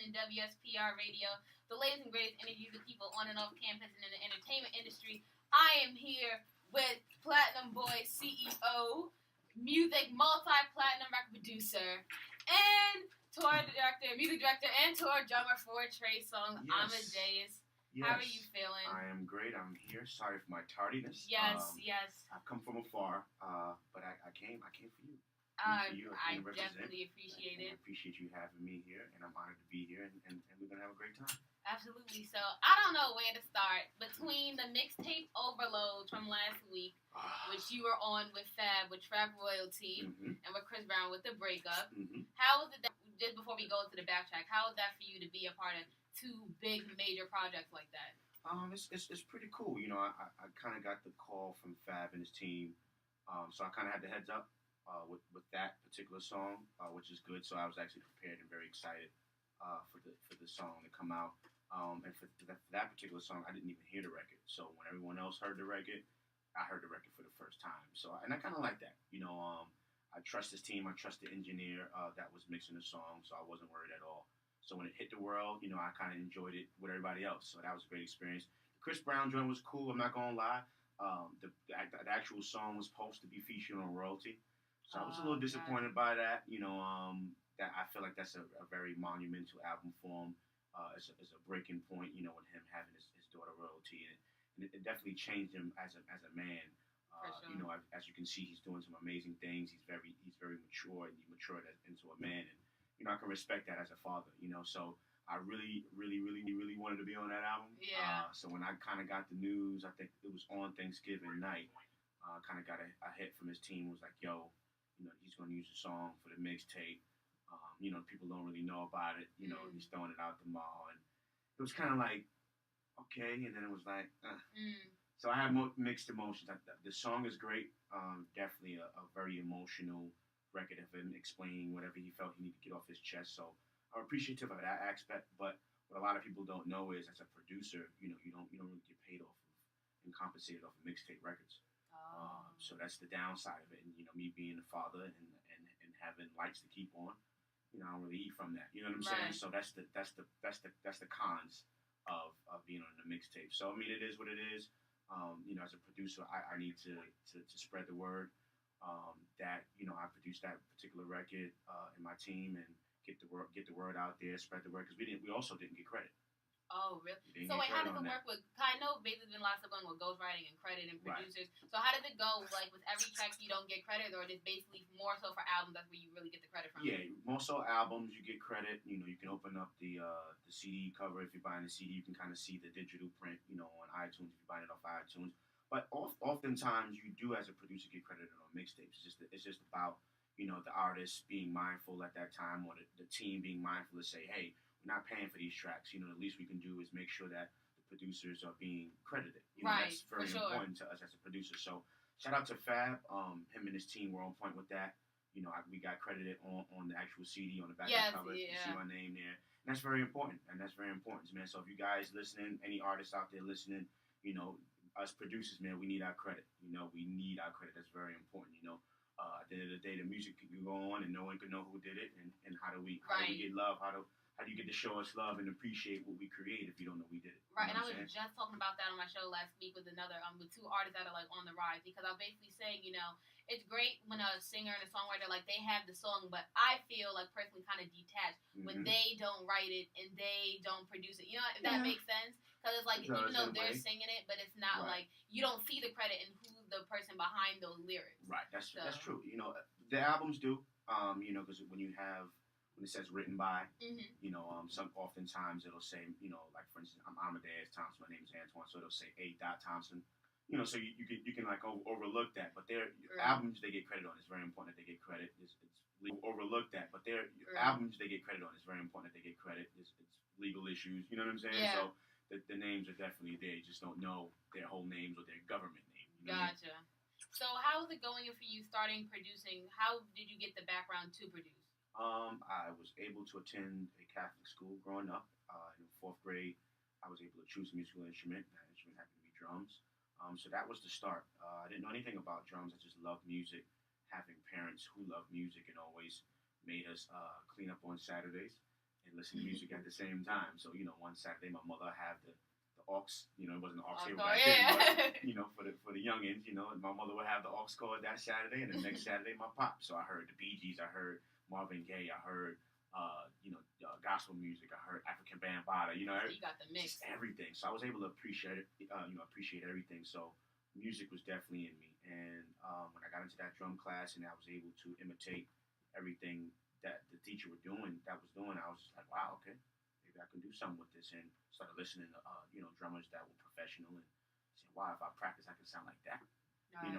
listening to WSPR Radio, the latest and greatest interviews with people on and off campus and in the entertainment industry. I am here with Platinum Boy CEO, music multi-platinum record producer, and tour director, music director, and tour drummer for Trey Songz, Yes. Amadeus. Yes. How are you feeling? I am great. I'm here. Sorry for my tardiness. Yes. I've come from afar, but I came for you. I definitely appreciate it. I appreciate you having me here, and I'm honored to be here, and we're going to have a great time. Absolutely. So, I don't know where to start. Between the mixtape overload from last week, which you were on with Fab, with Trap Royalty, and with Chris Brown with the breakup, how was it that, just before we go into the backtrack, how was that for you to be a part of two big major projects like that? It's pretty cool. You know, I kind of got the call from Fab and his team, so I kind of had the heads up with that particular song, which is good. So I was actually prepared and very excited for the song to come out. And for that particular song, I didn't even hear the record. So when everyone else heard the record, I heard the record for the first time. So and I kind of like that. You know, I trust his team. I trust the engineer that was mixing the song, so I wasn't worried at all. So when it hit the world, you know, I kind of enjoyed it with everybody else. So that was a great experience. The Chris Brown joint was cool. I'm not gonna lie. The actual song was supposed to be featured on Royalty, so I was a little disappointed by that. You know, that I feel like that's a very monumental album for him. It's a breaking point. You know, with him having his daughter Royalty, and it definitely changed him as a man. Sure. You know, as you can see, he's doing some amazing things. He's very mature, and he matured into a man. And you know, I can respect that as a father, you know, so I really wanted to be on that album. Yeah. So when I kind of got the news, I think it was on Thanksgiving night, kind of got a hit from his team, was like, yo, you know, he's going to use the song for the mixtape. You know, people don't really know about it. You know, he's throwing it out the mall. And it was kind of like, okay. And then it was like, So I had mixed emotions. The song is great. Definitely a very emotional record of him explaining whatever he felt he needed to get off his chest. So I'm appreciative of that aspect. But what a lot of people don't know is, as a producer, you know, you don't really get paid off of and compensated off of mixtape records. So that's the downside of it. And you know, me being a father and having lights to keep on, you know, I don't really eat from that. You know what I'm saying? So that's the cons of being on the mixtape. So I mean, it is what it is. You know, as a producer, I need to spread the word. That, you know, I produced that particular record in my team, and get the word out there, spread the word, because we also didn't get credit. Oh, really? So wait, how does it work with? I know basically been lots of going with ghostwriting and credit and producers. Right. So how does it go? Like with every track, you don't get credit, or is it basically more so for albums? That's where you really get the credit from. Yeah, more so albums you get credit. You know, you can open up the CD cover if you're buying the CD. You can kind of see the digital print, you know, on iTunes if you're buying it off iTunes. But oftentimes you do, as a producer, get credited on mixtapes. It's just about, you know, the artist being mindful at that time, or the team being mindful to say, hey, we're not paying for these tracks. You know, the least we can do is make sure that the producers are being credited. You know, that's very important to us as a producer. So shout out to Fab. Him and his team were on point with that. You know, we got credited on the actual CD, on the back of the cover. Yeah. You see my name there. And that's very important. Man. So if you guys listening, any artists out there listening, you know, us producers, man, we need our credit. You know, we need our credit. That's very important, you know. At the end of the day, the music can go on and no one can know who did it, and how do we get love? How do you get to show us love and appreciate what we create if you don't know we did it? Right, and I was just talking about that on my show last week with with two artists that are like on the rise, because I was basically saying, you know, it's great when a singer and a songwriter, like, they have the song, but I feel like personally kind of detached when they don't write it and they don't produce it. You know, if that makes sense? Because it's like, even though they're singing it, but it's not like, you don't see the credit in who's the person behind those lyrics. Right, that's true. You know, the albums do, you know, because when it says written by, you know, oftentimes it'll say, you know, like, for instance, I'm Amadeus Thompson, my name is Antoine, so it'll say A. Thompson. You know, so you can like overlook that, but their albums they get credit on. It's very important that they get credit. It's overlook that, but their albums they get credit on. It's very important that they get credit. It's legal issues. You know what I'm saying? Yeah. So the names are definitely there. You just don't know their whole names or their government name. You know gotcha. So how is it going for you starting producing? How did you get the background to produce? I was able to attend a Catholic school growing up. In 4th grade, I was able to choose a musical instrument. That instrument happened to be drums. So that was the start. I didn't know anything about drums. I just loved music. Having parents who loved music and always made us clean up on Saturdays. and listen to music at the same time. So, one Saturday my mother had the aux, it wasn't the aux here back then, but, for the youngins, my mother would have the aux cord that Saturday, and the next Saturday my pop. So I heard the Bee Gees, I heard Marvin Gaye, I heard, gospel music, I heard African Bambaataa, So you got the mix. Just everything. So I was able to appreciate it, appreciate everything. So music was definitely in me. And when I got into that drum class and I was able to imitate everything that the teacher was doing, I was just like, wow, okay, maybe I can do something with this. And started listening to, drummers that were professional and saying, wow, if I practice, I can sound like that.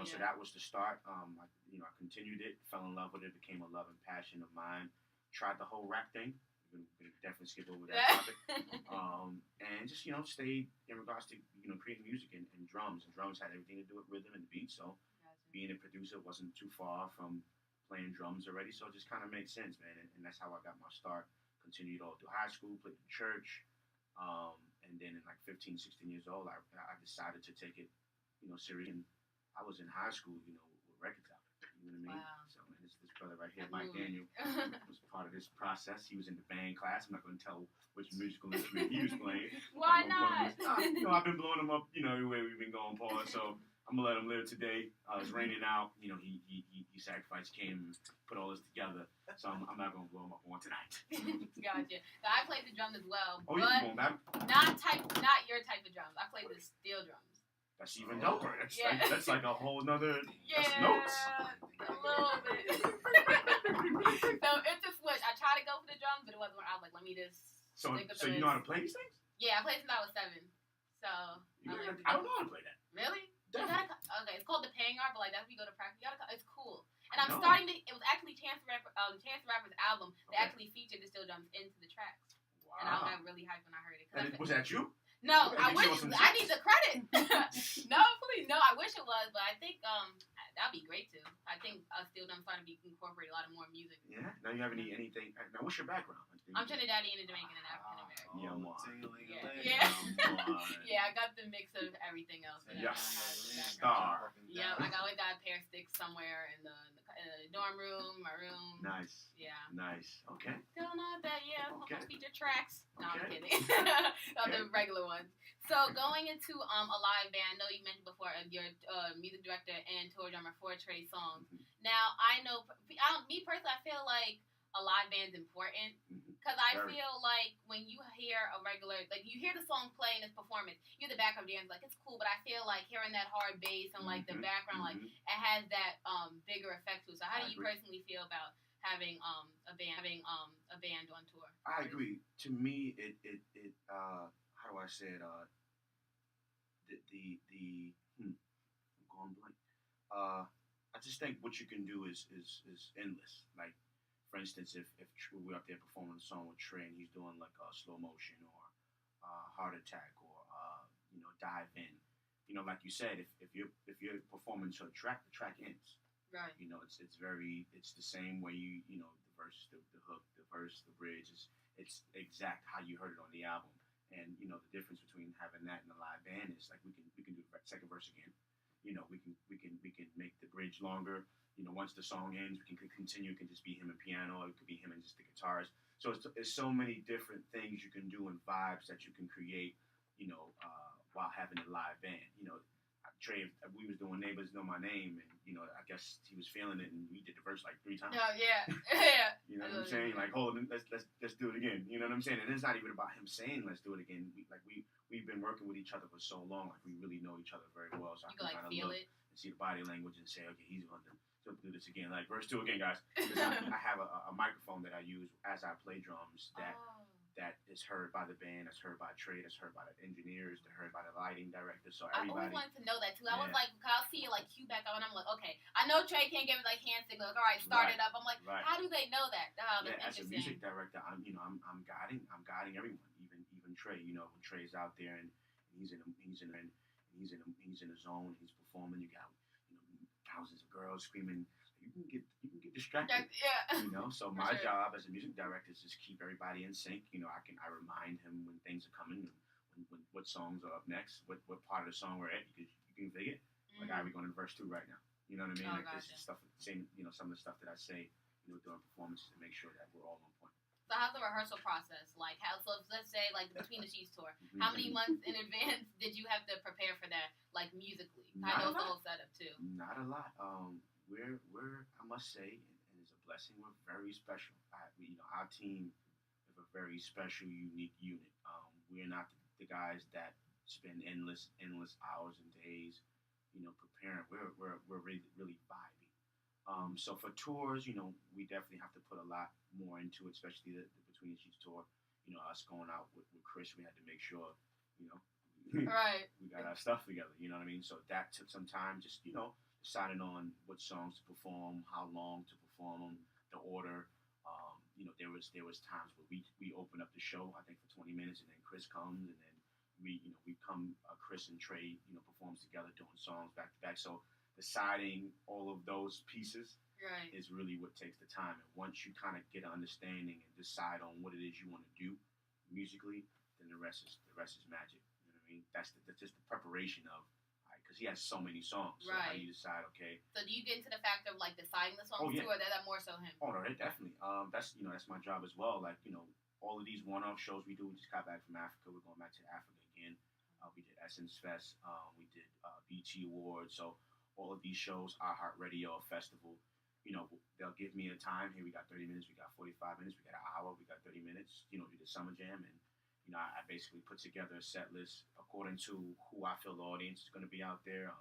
So that was the start. I continued it, fell in love with it, became a love and passion of mine. Tried the whole rap thing. We're going to definitely skip over that topic. And just, stayed in regards to, creating music and drums. And drums had everything to do with rhythm and beat. So being a producer wasn't too far from playing drums already. So it just kind of made sense, man. And that's how I got my start. Continued all through high school, played in church. And then in like 15, 16 years old, I decided to take it, serious. And I was in high school, with records out. You know what I mean? Wow. So, and this brother right here, Mike Daniel, was part of this process. He was in the band class. I'm not going to tell which musical instrument he was playing. Why not? I've been blowing him up, everywhere we've been going, Paul. So I'm going to let him live today. It's raining out. He sacrificed, came, and put all this together. So I'm not going to blow him up on tonight. Gotcha. So I played the drums as well. Oh, you're going back? Not your type of drums. I played the steel drums. That's even doper. That's like a whole nother. That's notes. A little bit. So it's a switch. I tried to go for the drums, but it wasn't. I was like, let me just. So you know how to play these things? Yeah, I played since I was 7. So. I don't know how to play that. Really? Definitely. Okay, it's called the Pangar, but like that's when you go to practice. It's cool. And I'm starting to. It was actually Chance the Rapper's album that actually featured the steel drums into the tracks. Wow. And I got really hyped when I heard it. Was that you? No, I wish. I need the credit. No, please, no. I wish it was, but I think that'd be great too. I think steel drums starting to be incorporated a lot of more music. Yeah. Now you have anything? Now, what's your background? I'm Trinidadian and Jamaican and African American. Yeah. Yeah, I got the mix of everything else. Star. Yeah, I always got a pair of sticks somewhere in the dorm room, my room. Nice. Yeah. Nice. Okay. Don't know that. Yeah. Okay. Feature tracks. No, I'm Okay. kidding. The regular ones. So going into a live band, I know you mentioned before you're music director and tour drummer for Trey Songz. Mm-hmm. Now I know, me personally, I feel like a live band's important. Because I feel like when you hear a regular, like you hear the song play in its performance, you hear the background dance, like it's cool, but I feel like hearing that hard bass and like the background, like it has that bigger effect to it. So how do you personally feel about having a band on tour? I agree. To me, it how do I say it? I'm going blank. I just think what you can do is endless. Like, for instance, if we're up there performing a song with Trey and he's doing like a slow motion or heart attack or dive in, like you said, if you're performing to a track, the track ends. Right. It's the same way the verse, the hook, the verse, the bridge it's exact how you heard it on the album. And the difference between having that and a live band is like we can do the second verse again. We can make the bridge longer. Once the song ends, we can continue. It can just be him and piano, or it could be him and just the guitars. So it's so many different things you can do and vibes that you can create, while having a live band. Trey, we was doing Neighbors Know My Name, and I guess he was feeling it, and we did the verse like 3 times. Oh yeah, yeah. You know what I'm saying? Like, hold on, let's do it again. You know what I'm saying? And it's not even about him saying let's do it again. We've been working with each other for so long, like we really know each other very well. So you I can kind of look and see the body language and say, okay, he's going to do this again. Like verse 2 again, guys. I have a microphone that I use as I play drums that is heard by the band, that's heard by Trey, that's heard by the engineers, that's heard by the lighting director. So everybody. I always wanted to know that too. I was like, I'll see it like cue back up, and I'm like, okay, I know Trey can't give it like hand signals. Like, all right, start it up. I'm like, how do they know that? As a music director, I'm guiding everyone, even Trey. When Trey's out there and he's in a zone, he's performing. You got thousands of girls screaming. You can get distracted. Yeah. So my job as a music director is just keep everybody in sync. I remind him when things are coming, when what songs are up next, what part of the song we're at, because you can figure it. Like, we're going to verse 2 right now. You know what I mean? This is stuff, some of the stuff that I say, during performances to make sure that we're all on point. So So how's the rehearsal process? Like, let's say, like, Between the Sheets tour. How many months in advance did you have to prepare for that, like, musically? I know it's the whole setup, too. Not a lot. We're I must say, and it's a blessing, we're very special. Our team is a very special, unique unit. We're not the guys that spend endless hours and days, preparing. We're really, really vibey. So for tours, we definitely have to put a lot more into it, especially the Between the Sheets tour. Us going out with Chris, we had to make sure, right, we got our stuff together. You know what I mean? So that took some time. Just deciding on what songs to perform, how long to perform them, the order. There was times where we open up the show, I think, for 20 minutes, and then Chris comes, and then we come. Chris and Trey, performs together, doing songs back to back. So deciding all of those pieces is really what takes the time. And once you kind of get an understanding and decide on what it is you want to do musically, then the rest is magic. You know what I mean? That's just the preparation of, because he has so many songs. So how you decide, okay. So do you get into the fact of like deciding the songs too, or is that more so him? Oh no, definitely. That's my job as well. Like all of these one-off shows we do. We just got back from Africa. We're going back to Africa again. We did Essence Fest. We did BT Awards. So all of these shows, iHeartRadio, a festival. They'll give me a time. Here we got 30 minutes. We got 45 minutes. We got an hour. We got 30 minutes. We did Summer Jam, and I basically put together a set list according to who I feel the audience is going to be out there.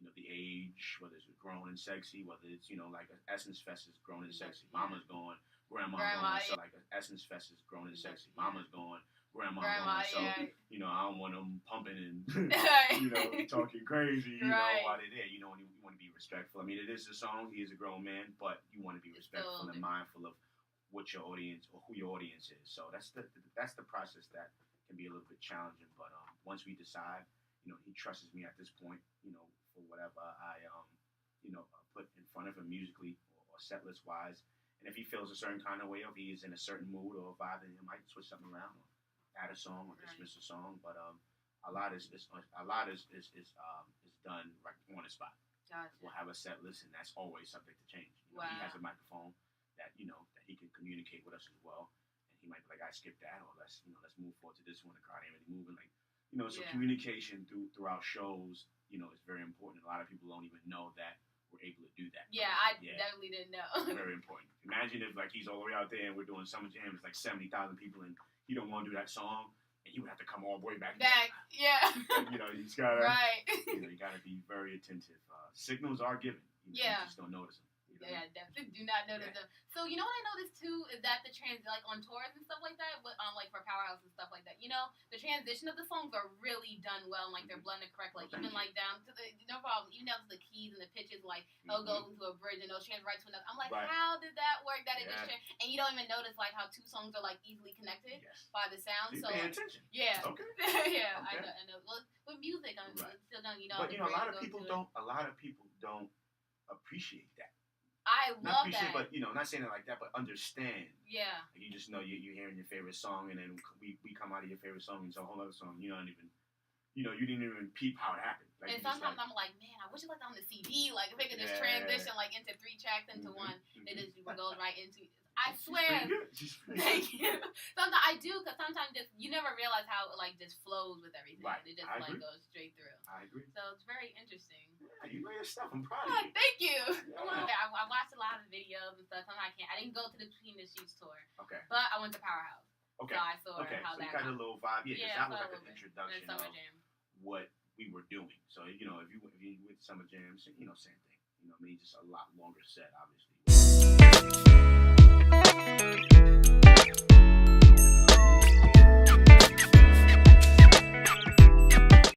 The age, whether it's grown and sexy, whether it's like Essence Fest is grown and sexy. Mama's going, grandma going. So like Essence Fest is grown and sexy. Mama's going, grandma going. So I don't want them pumping and talking crazy. While they're there. You want to be respectful. I mean, it is a song. He is a grown man, but you want to be respectful and mindful of what your audience or who your audience is. So that's the process that can be a little bit challenging. But once we decide, he trusts me at this point, for whatever I put in front of him musically or set list wise. And if he feels a certain kind of way, or if he is in a certain mood or vibe, then he might switch something around, or add a song or dismiss a song. But a lot is done right on the spot. Gotcha. We'll have a set list, and that's always subject to change. He has a microphone that that he can communicate with us as well, and he might be like, I skipped that, or let's move forward to this one. The crowd ain't really moving, so communication throughout shows, is very important. A lot of people don't even know that we're able to do that. Yeah, I definitely didn't know. Very important. Imagine if he's all the way out there and we're doing Summer Jam, it's like 70,000 people, and he don't want to do that song, and he would have to come all the way back. Yeah. He's gotta you gotta be very attentive. Signals are given. You just don't notice them. Yeah, definitely do not notice them. So what I noticed too is that the on tours and stuff like that, like for Powerhouse and stuff like that, the transition of the songs are really done well, and like they're blended correctly, even like down to the no problem, even down to the keys and the pitches, like it'll go into a bridge and it'll change right to another. I'm like, how did that work? That it just changed, and you don't even notice like how two songs are like easily connected by the sound. So pay attention. Yeah. Okay. Yeah, okay. I know. Well, with music, I'm still done. But a lot of people don't appreciate that. I love that. But not saying it like that, but understand. Yeah. Like you just know you're hearing your favorite song, and then we come out of your favorite song into a whole other song. You don't even, you didn't even peep how it happened. Like, and sometimes I'm like, man, I wish it was on the CD. Like if they could just transition like into 3 tracks into one, it just goes right into. I swear. Thank you. Sometimes I do, because sometimes you never realize how it just flows with everything. Right. It just goes straight through. I agree. So it's very interesting. Yeah, you know your stuff. I'm proud of you. Thank you. Yeah. I watched a lot of videos and stuff. Sometimes I didn't go to the Between the Sheets tour. Okay. But I went to Powerhouse. Okay. So I saw how so that you got a little vibe. Yeah, that was like an introduction of Jam. what we were doing. So if you went to Summer Jam, same thing. Just a lot longer set, obviously.